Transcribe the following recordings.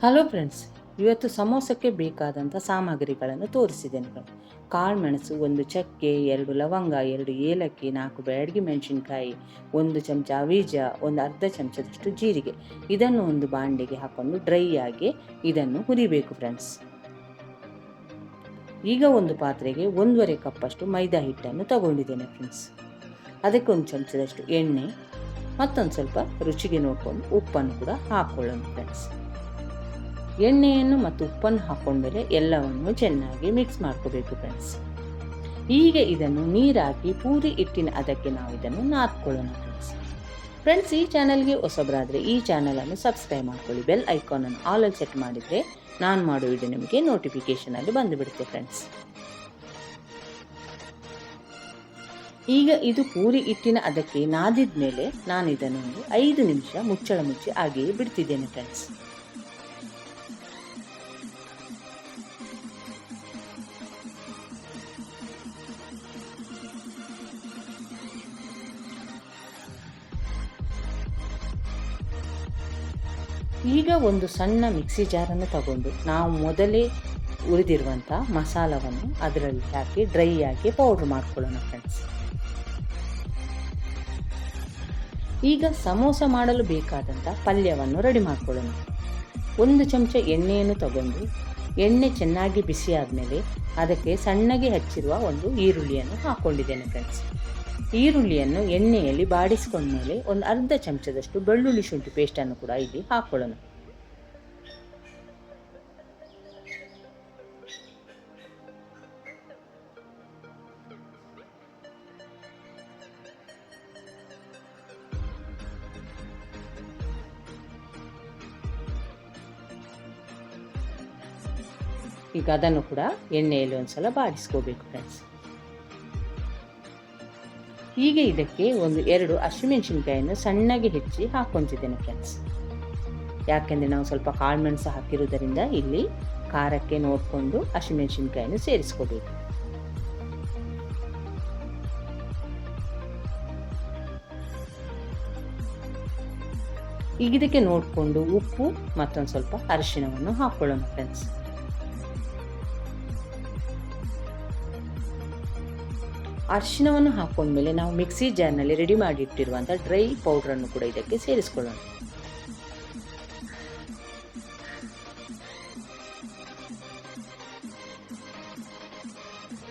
Hello friends, ಇವತ್ತು ಸಮೋಸಕ್ಕೆ ಬೇಕಾದಂಥ ಸಾಮಗ್ರಿಗಳನ್ನು ತೋರಿಸಿದ್ದೇನೆ ಫ್ರೆಂಡ್ಸ್. ಕಾಳುಮೆಣಸು, ಒಂದು ಚಕ್ಕೆ, 2 ಲವಂಗ, 2 ಏಲಕ್ಕಿ, 4 ಬ್ಯಾಡಗಿ ಮೆಣಸಿನ್ಕಾಯಿ, 1 ಚಮಚ ಅವೀಜ, ಒಂದು ಅರ್ಧ ಚಮಚದಷ್ಟು ಜೀರಿಗೆ. ಇದನ್ನು ಒಂದು ಬಾಂಡೆಗೆ ಹಾಕೊಂಡು ಡ್ರೈ ಆಗಿ ಇದನ್ನು ಹುರಿಬೇಕು ಫ್ರೆಂಡ್ಸ್. ಈಗ ಒಂದು ಪಾತ್ರೆಗೆ 1.5 ಕಪ್ಪಷ್ಟು ಮೈದಾ ಹಿಟ್ಟನ್ನು ತಗೊಂಡಿದ್ದೇನೆ ಫ್ರೆಂಡ್ಸ್. ಅದಕ್ಕೆ 1 ಚಮಚದಷ್ಟು ಎಣ್ಣೆ, ಮತ್ತೊಂದು ಸ್ವಲ್ಪ ರುಚಿಗೆ ನೋಡಿಕೊಂಡು ಉಪ್ಪನ್ನು ಕೂಡ ಹಾಕ್ಕೊಳ್ಳೋಣ ಫ್ರೆಂಡ್ಸ್. ಎಣ್ಣೆಯನ್ನು ಮತ್ತು ಉಪ್ಪನ್ನು ಹಾಕೊಂಡ್ಮೇಲೆ ಎಲ್ಲವನ್ನು ಚೆನ್ನಾಗಿ ಮಿಕ್ಸ್ ಮಾಡ್ಕೋಬೇಕು ಫ್ರೆಂಡ್ಸ್. ಈಗ ಇದನ್ನು ನೀರಾಕಿ ಪೂರಿ ಹಿಟ್ಟಿನ ಅದಕ್ಕೆ ನಾವು ಇದನ್ನು ನಾದ್ಕೊಳ್ಳೋಣ ಫ್ರೆಂಡ್ಸ್. ಈ ಚಾನಲ್ಗೆ ಹೊಸಬರಾದರೆ ಈ ಚಾನಲನ್ನು ಸಬ್ಸ್ಕ್ರೈಬ್ ಮಾಡ್ಕೊಳ್ಳಿ. ಬೆಲ್ ಐಕಾನನ್ನು ಆಲಲ್ಲಿ ಸೆಟ್ ಮಾಡಿದರೆ ನಾನು ಮಾಡೋ ವಿಡಿಯೋ ನಿಮಗೆ ನೋಟಿಫಿಕೇಶನಲ್ಲಿ ಬಂದುಬಿಡುತ್ತೆ ಫ್ರೆಂಡ್ಸ್. ಈಗ ಇದು ಪೂರಿ ಹಿಟ್ಟಿನ ಅದಕ್ಕೆ ನಾದಿದ ಮೇಲೆ ನಾನು ಇದನ್ನೊಂದು 5 ನಿಮಿಷ ಮುಚ್ಚಳ ಮುಚ್ಚಿ ಹಾಗೆಯೇ ಬಿಡ್ತಿದ್ದೇನೆ ಫ್ರೆಂಡ್ಸ್. ಈಗ ಒಂದು ಸಣ್ಣ ಮಿಕ್ಸಿ ಜಾರನ್ನು ತಗೊಂಡು ನಾವು ಮೊದಲೇ ಹುರಿದಿರುವಂಥ ಮಸಾಲವನ್ನು ಅದರಲ್ಲಿ ಹಾಕಿ ಡ್ರೈ ಆಗಿ ಪೌಡ್ರ್ ಮಾಡ್ಕೊಳ್ಳೋಣ ಫ್ರೆಂಡ್ಸ್. ಈಗ ಸಮೋಸ ಮಾಡಲು ಬೇಕಾದಂಥ ಪಲ್ಯವನ್ನು ರೆಡಿ ಮಾಡ್ಕೊಳ್ಳೋಣ. 1 ಚಮಚ ಎಣ್ಣೆಯನ್ನು ತಗೊಂಡು ಎಣ್ಣೆ ಚೆನ್ನಾಗಿ ಬಿಸಿ ಆದಮೇಲೆ ಅದಕ್ಕೆ ಸಣ್ಣಗೆ ಹಚ್ಚಿರುವ ಒಂದು ಈರುಳ್ಳಿಯನ್ನು ಹಾಕ್ಕೊಂಡಿದ್ದೇನೆ ಫ್ರೆಂಡ್ಸ್. ಈರುಳ್ಳಿಯನ್ನು ಎಣ್ಣೆಯಲ್ಲಿ ಬಾಡಿಸ್ಕೊಂಡ್ಮೇಲೆ ಒಂದು ಅರ್ಧ ಚಮಚದಷ್ಟು ಬೆಳ್ಳುಳ್ಳಿ ಶುಂಠಿ ಪೇಸ್ಟನ್ನು ಕೂಡ ಇಲ್ಲಿ ಹಾಕ್ಕೊಳ್ಳೋಣ. ಈಗ ಅದನ್ನು ಕೂಡ ಎಣ್ಣೆಯಲ್ಲಿ ಒಂದ್ಸಲ ಬಾಡಿಸ್ಕೋಬೇಕು ಫ್ರೆಂಡ್ಸ್. ಈಗ ಇದಕ್ಕೆ 2 ಹಸಿಮೆಣಸಿನ್ಕಾಯಿಯನ್ನು ಸಣ್ಣಗೆ ಹೆಚ್ಚಿ ಹಾಕ್ಕೊತಿದ್ದೇನೆ ಫ್ರೆಂಡ್ಸ್. ಯಾಕೆಂದರೆ ನಾವು ಸ್ವಲ್ಪ ಕಾಳುಮೆಣಸು ಹಾಕಿರುವುದರಿಂದ ಇಲ್ಲಿ ಖಾರಕ್ಕೆ ನೋಡಿಕೊಂಡು ಹಸಿಮೆಣಸಿನ್ಕಾಯಿಯನ್ನು ಸೇರಿಸ್ಕೋಬೇಕು. ಈಗ ಇದಕ್ಕೆ ನೋಡಿಕೊಂಡು ಉಪ್ಪು ಮತ್ತೊಂದು ಸ್ವಲ್ಪ ಅರಿಶಿಣವನ್ನು ಹಾಕ್ಕೊಳ್ಳೋಣ ಫ್ರೆಂಡ್ಸ್. ಅರಿಶಿಣವನ್ನು ಹಾಕೊಂಡ್ಮೇಲೆ ನಾವು ಮಿಕ್ಸಿ ಜಾರ್ನಲ್ಲಿ ರೆಡಿ ಮಾಡಿ ಇಟ್ಟಿರುವಂಥ ಡ್ರೈ ಪೌಡ್ರನ್ನು ಕೂಡ ಇದಕ್ಕೆ ಸೇರಿಸ್ಕೊಳ್ಳೋಣ.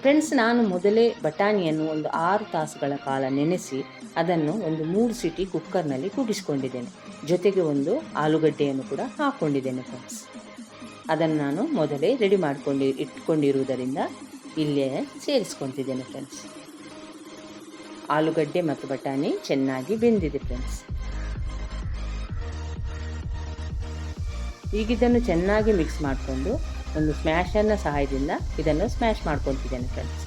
ಫ್ರೆಂಡ್ಸ್, ನಾನು ಮೊದಲೇ ಬಟಾಣಿಯನ್ನು ಒಂದು 6 ತಾಸುಗಳ ಕಾಲ ನೆನೆಸಿ ಅದನ್ನು ಒಂದು 3 ಸೀಟಿ ಕುಕ್ಕರ್ನಲ್ಲಿ ಕೂಗಿಸ್ಕೊಂಡಿದ್ದೇನೆ. ಜೊತೆಗೆ ಒಂದು ಆಲೂಗಡ್ಡೆಯನ್ನು ಕೂಡ ಹಾಕ್ಕೊಂಡಿದ್ದೇನೆ ಫ್ರೆಂಡ್ಸ್. ಅದನ್ನು ನಾನು ಮೊದಲೇ ರೆಡಿ ಇಟ್ಕೊಂಡಿರುವುದರಿಂದ ಇಲ್ಲೇ ಸೇರಿಸ್ಕೊತಿದ್ದೇನೆ ಫ್ರೆಂಡ್ಸ್. ಆಲೂಗಡ್ಡೆ ಮತ್ತು ಬಟಾಣಿ ಚೆನ್ನಾಗಿ ಬೆಂದಿದೆ ಫ್ರೆಂಡ್ಸ್. ಈಗ ಇದನ್ನು ಚೆನ್ನಾಗಿ ಮಿಕ್ಸ್ ಮಾಡಿಕೊಂಡು ಒಂದು ಸ್ಮ್ಯಾಶರ್ನ ಸಹಾಯದಿಂದ ಇದನ್ನು ಸ್ಮ್ಯಾಶ್ ಮಾಡ್ಕೊತಿದ್ದೇನೆ ಫ್ರೆಂಡ್ಸ್.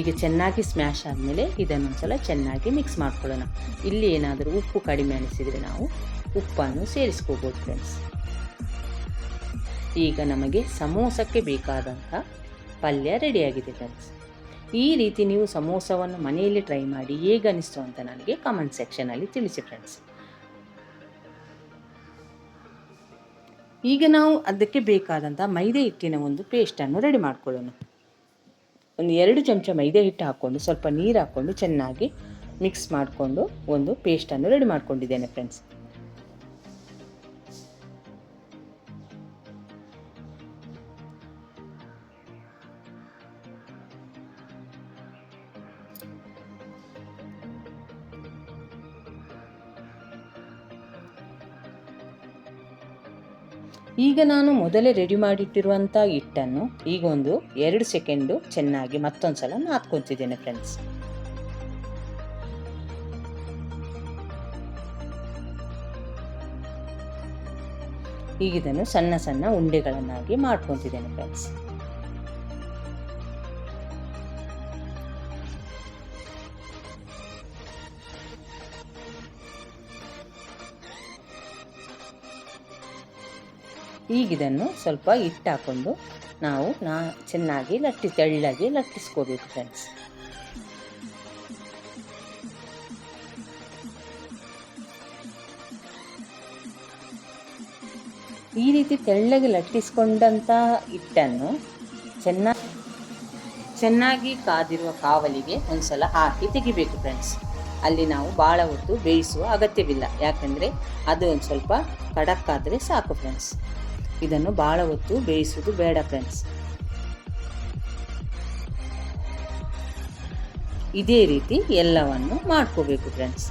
ಈಗ ಚೆನ್ನಾಗಿ ಸ್ಮ್ಯಾಶ್ ಆದಮೇಲೆ ಇದನ್ನೊಂದ್ಸಲ ಚೆನ್ನಾಗಿ ಮಿಕ್ಸ್ ಮಾಡ್ಕೊಳ್ಳೋಣ. ಇಲ್ಲಿ ಏನಾದರೂ ಉಪ್ಪು ಕಡಿಮೆ ಅನಿಸಿದರೆ ನಾವು ಉಪ್ಪನ್ನು ಸೇರಿಸ್ಕೋಬೋದು ಫ್ರೆಂಡ್ಸ್. ಈಗ ನಮಗೆ ಸಮೋಸಕ್ಕೆ ಬೇಕಾದಂಥ ಪಲ್ಯ ರೆಡಿಯಾಗಿದೆ ಫ್ರೆಂಡ್ಸ್. ಈ ರೀತಿ ನೀವು ಸಮೋಸವನ್ನು ಮನೆಯಲ್ಲಿ ಟ್ರೈ ಮಾಡಿ ಹೇಗನಿಸ್ತು ಅಂತ ನನಗೆ ಕಮೆಂಟ್ ಸೆಕ್ಷನಲ್ಲಿ ತಿಳಿಸಿ ಫ್ರೆಂಡ್ಸ್. ಈಗ ನಾವು ಅದಕ್ಕೆ ಬೇಕಾದಂಥ ಮೈದಾ ಹಿಟ್ಟಿನ ಒಂದು ಪೇಸ್ಟನ್ನು ರೆಡಿ ಮಾಡ್ಕೊಳ್ಳೋಣ. ಒಂದು 2 ಚಮಚ ಮೈದಾ ಹಿಟ್ಟು ಹಾಕ್ಕೊಂಡು ಸ್ವಲ್ಪ ನೀರು ಹಾಕ್ಕೊಂಡು ಚೆನ್ನಾಗಿ ಮಿಕ್ಸ್ ಮಾಡಿಕೊಂಡು ಒಂದು ಪೇಸ್ಟನ್ನು ರೆಡಿ ಮಾಡ್ಕೊಂಡಿದ್ದೇನೆ ಫ್ರೆಂಡ್ಸ್. ಈಗ ನಾನು ಮೊದಲೇ ರೆಡಿ ಮಾಡಿಟ್ಟಿರುವಂಥ ಹಿಟ್ಟನ್ನು ಈಗ ಒಂದು 2 ಸೆಕೆಂಡು ಚೆನ್ನಾಗಿ ಮತ್ತೊಂದು ಸಲ ನಾದ್ಕೊತಿದ್ದೇನೆ ಫ್ರೆಂಡ್ಸ್. ಈಗ ಇದನ್ನು ಸಣ್ಣ ಸಣ್ಣ ಉಂಡೆಗಳನ್ನಾಗಿ ಮಾಡ್ಕೊತಿದ್ದೇನೆ ಫ್ರೆಂಡ್ಸ್. ಈಗಿದನ್ನು ಸ್ವಲ್ಪ ಹಿಟ್ಟು ಹಾಕ್ಕೊಂಡು ನಾವು ಚೆನ್ನಾಗಿ ತೆಳ್ಳಗೆ ಲಟ್ಟಿಸ್ಕೋಬೇಕು ಫ್ರೆಂಡ್ಸ್. ಈ ರೀತಿ ತೆಳ್ಳಗೆ ಲಟ್ಟಿಸ್ಕೊಂಡಂಥ ಹಿಟ್ಟನ್ನು ಚೆನ್ನಾಗಿ ಕಾದಿರುವ ಕಾವಲಿಗೆ ಒಂದ್ಸಲ ಹಾಕಿ ತೆಗಿಬೇಕು ಫ್ರೆಂಡ್ಸ್. ಅಲ್ಲಿ ನಾವು ಭಾಳ ಹೊತ್ತು ಬೇಯಿಸುವ ಅಗತ್ಯವಿಲ್ಲ, ಯಾಕಂದರೆ ಅದು ಒಂದು ಸ್ವಲ್ಪ ಕಡಕ್ಕಾದರೆ ಸಾಕು ಫ್ರೆಂಡ್ಸ್. ಇದನ್ನು ಭಾಳ ಹೊತ್ತು ಬೇಯಿಸುವುದು ಬೇಡ ಫ್ರೆಂಡ್ಸ್. ಇದೇ ರೀತಿ ಎಲ್ಲವನ್ನು ಮಾಡ್ಕೋಬೇಕು ಫ್ರೆಂಡ್ಸ್.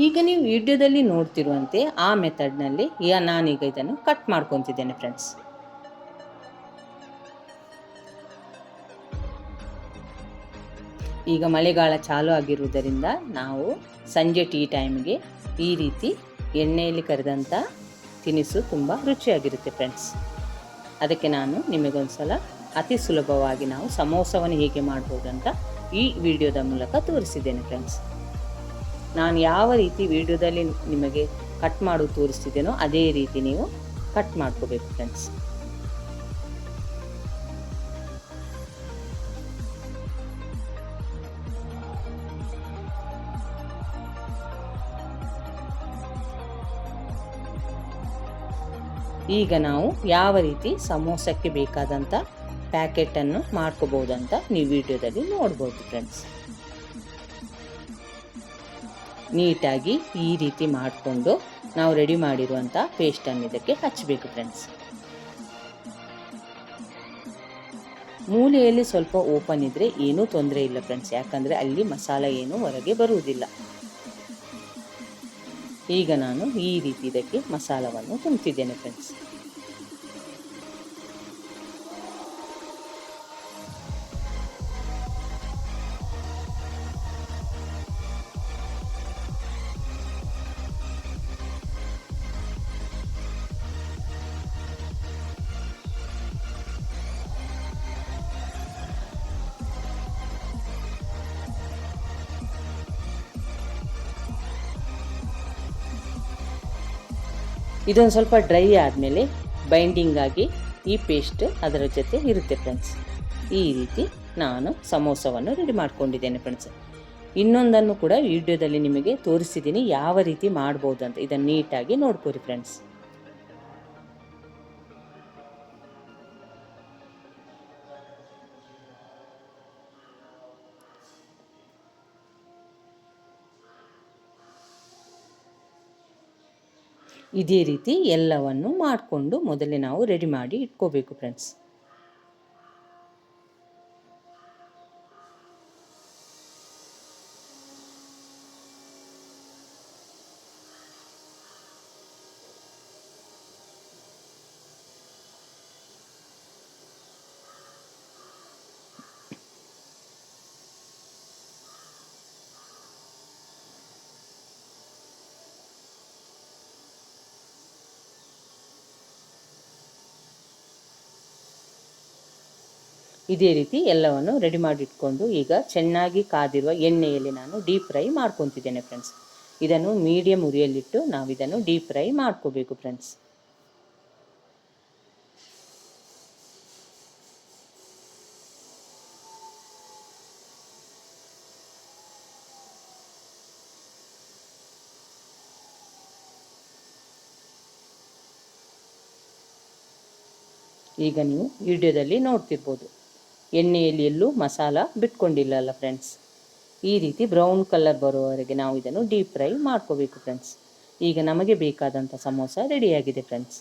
ಈಗ ನೀವು ವಿಡಿಯೋದಲ್ಲಿ ನೋಡ್ತಿರುವಂತೆ ಆ ಮೆಥಡ್ನಲ್ಲಿ ನಾನೀಗ ಇದನ್ನು ಕಟ್ ಮಾಡ್ಕೊತಿದ್ದೇನೆ ಫ್ರೆಂಡ್ಸ್. ಈಗ ಮಳೆಗಾಲ ಚಾಲು ಆಗಿರುವುದರಿಂದ ನಾವು ಸಂಜೆ ಟೀ ಟೈಮ್ಗೆ ಈ ರೀತಿ ಎಣ್ಣೆಯಲ್ಲಿ ಕರೆದಂಥ ತಿನಿಸು ತುಂಬ ರುಚಿಯಾಗಿರುತ್ತೆ ಫ್ರೆಂಡ್ಸ್. ಅದಕ್ಕೆ ನಾನು ನಿಮಗೊಂದ್ಸಲ ಅತಿ ಸುಲಭವಾಗಿ ನಾವು ಸಮೋಸವನ್ನು ಹೇಗೆ ಮಾಡ್ಬೋದು ಅಂತ ಈ ವಿಡಿಯೋದ ಮೂಲಕ ತೋರಿಸಿದ್ದೇನೆ ಫ್ರೆಂಡ್ಸ್. ನಾನು ಯಾವ ರೀತಿ ವಿಡಿಯೋದಲ್ಲಿ ನಿಮಗೆ ಕಟ್ ಮಾಡೋದು ತೋರಿಸ್ತಿದ್ದೇನೋ ಅದೇ ರೀತಿ ನೀವು ಕಟ್ ಮಾಡ್ಕೋಬೇಕು ಫ್ರೆಂಡ್ಸ್. ಈಗ ನಾವು ಯಾವ ರೀತಿ ಸಮೋಸಕ್ಕೆ ಬೇಕಾದಂಥ ಪ್ಯಾಕೆಟನ್ನು ಮಾಡ್ಕೋಬೋದಂತ ನೀವು ವಿಡಿಯೋದಲ್ಲಿ ನೋಡ್ಬೋದು ಫ್ರೆಂಡ್ಸ್. ನೀಟಾಗಿ ಈ ರೀತಿ ಮಾಡಿಕೊಂಡು ನಾವು ರೆಡಿ ಮಾಡಿರುವಂಥ ಪೇಸ್ಟನ್ನು ಇದಕ್ಕೆ ಹಚ್ಚಬೇಕು ಫ್ರೆಂಡ್ಸ್. ಮೂಲೆಯಲ್ಲಿ ಸ್ವಲ್ಪ ಓಪನ್ ಇದ್ದರೆ ಏನೂ ತೊಂದರೆ ಇಲ್ಲ ಫ್ರೆಂಡ್ಸ್, ಯಾಕಂದರೆ ಅಲ್ಲಿ ಮಸಾಲೆ ಏನೂ ಹೊರಗೆ ಬರುವುದಿಲ್ಲ. ಈಗ ನಾನು ಈ ರೀತಿ ಇದಕ್ಕೆ ಮಸಾಲವನ್ನು ತುಂಬ್ತಿದ್ದೇನೆ ಫ್ರೆಂಡ್ಸ್. ಇದೊಂದು ಸ್ವಲ್ಪ ಡ್ರೈ ಆದಮೇಲೆ ಬೈಂಡಿಂಗ್ ಆಗಿ ಈ ಪೇಸ್ಟ್ ಅದರ ಜೊತೆ ಇರುತ್ತೆ ಫ್ರೆಂಡ್ಸ್. ಈ ರೀತಿ ನಾನು ಸಮೋಸವನ್ನು ರೆಡಿ ಮಾಡ್ಕೊಂಡಿದ್ದೇನೆ ಫ್ರೆಂಡ್ಸ್. ಇನ್ನೊಂದನ್ನು ಕೂಡ ವಿಡಿಯೋದಲ್ಲಿ ನಿಮಗೆ ತೋರಿಸಿದ್ದೀನಿ ಯಾವ ರೀತಿ ಮಾಡ್ಬೋದು ಅಂತ. ಇದನ್ನು ನೀಟಾಗಿ ನೋಡ್ಕೊರಿ ಫ್ರೆಂಡ್ಸ್. ಇದೇ ರೀತಿ ಎಲ್ಲವನ್ನು ಮಾಡಿಕೊಂಡು ಮೊದಲೇ ನಾವು ರೆಡಿ ಮಾಡಿ ಇಟ್ಕೋಬೇಕು ಫ್ರೆಂಡ್ಸ್. ಇದೇ ರೀತಿ ಎಲ್ಲವನ್ನು ರೆಡಿ ಮಾಡಿಟ್ಕೊಂಡು ಈಗ ಚೆನ್ನಾಗಿ ಕಾದಿರುವ ಎಣ್ಣೆಯಲ್ಲಿ ನಾನು ಡೀಪ್ ಫ್ರೈ ಮಾಡ್ಕೊತಿದ್ದೇನೆ ಫ್ರೆಂಡ್ಸ್. ಇದನ್ನು ಮೀಡಿಯಮ್ ಉರಿಯಲ್ಲಿಟ್ಟು ನಾವು ಇದನ್ನು ಡೀಪ್ ಫ್ರೈ ಮಾಡ್ಕೋಬೇಕು ಫ್ರೆಂಡ್ಸ್. ಈಗ ನೀವು ವಿಡಿಯೋದಲ್ಲಿ ನೋಡ್ತಿರ್ಬೋದು, ಎಣ್ಣೆಯಲ್ಲಿ ಎಲ್ಲೂ ಮಸಾಲ ಬಿಟ್ಕೊಂಡಿಲ್ಲ ಫ್ರೆಂಡ್ಸ್. ಈ ರೀತಿ ಬ್ರೌನ್ ಕಲರ್ ಬರುವವರೆಗೆ ನಾವು ಇದನ್ನು ಡೀಪ್ ಫ್ರೈ ಮಾಡ್ಕೋಬೇಕು ಫ್ರೆಂಡ್ಸ್. ಈಗ ನಮಗೆ ಬೇಕಾದಂಥ ಸಮೋಸ ರೆಡಿಯಾಗಿದೆ ಫ್ರೆಂಡ್ಸ್.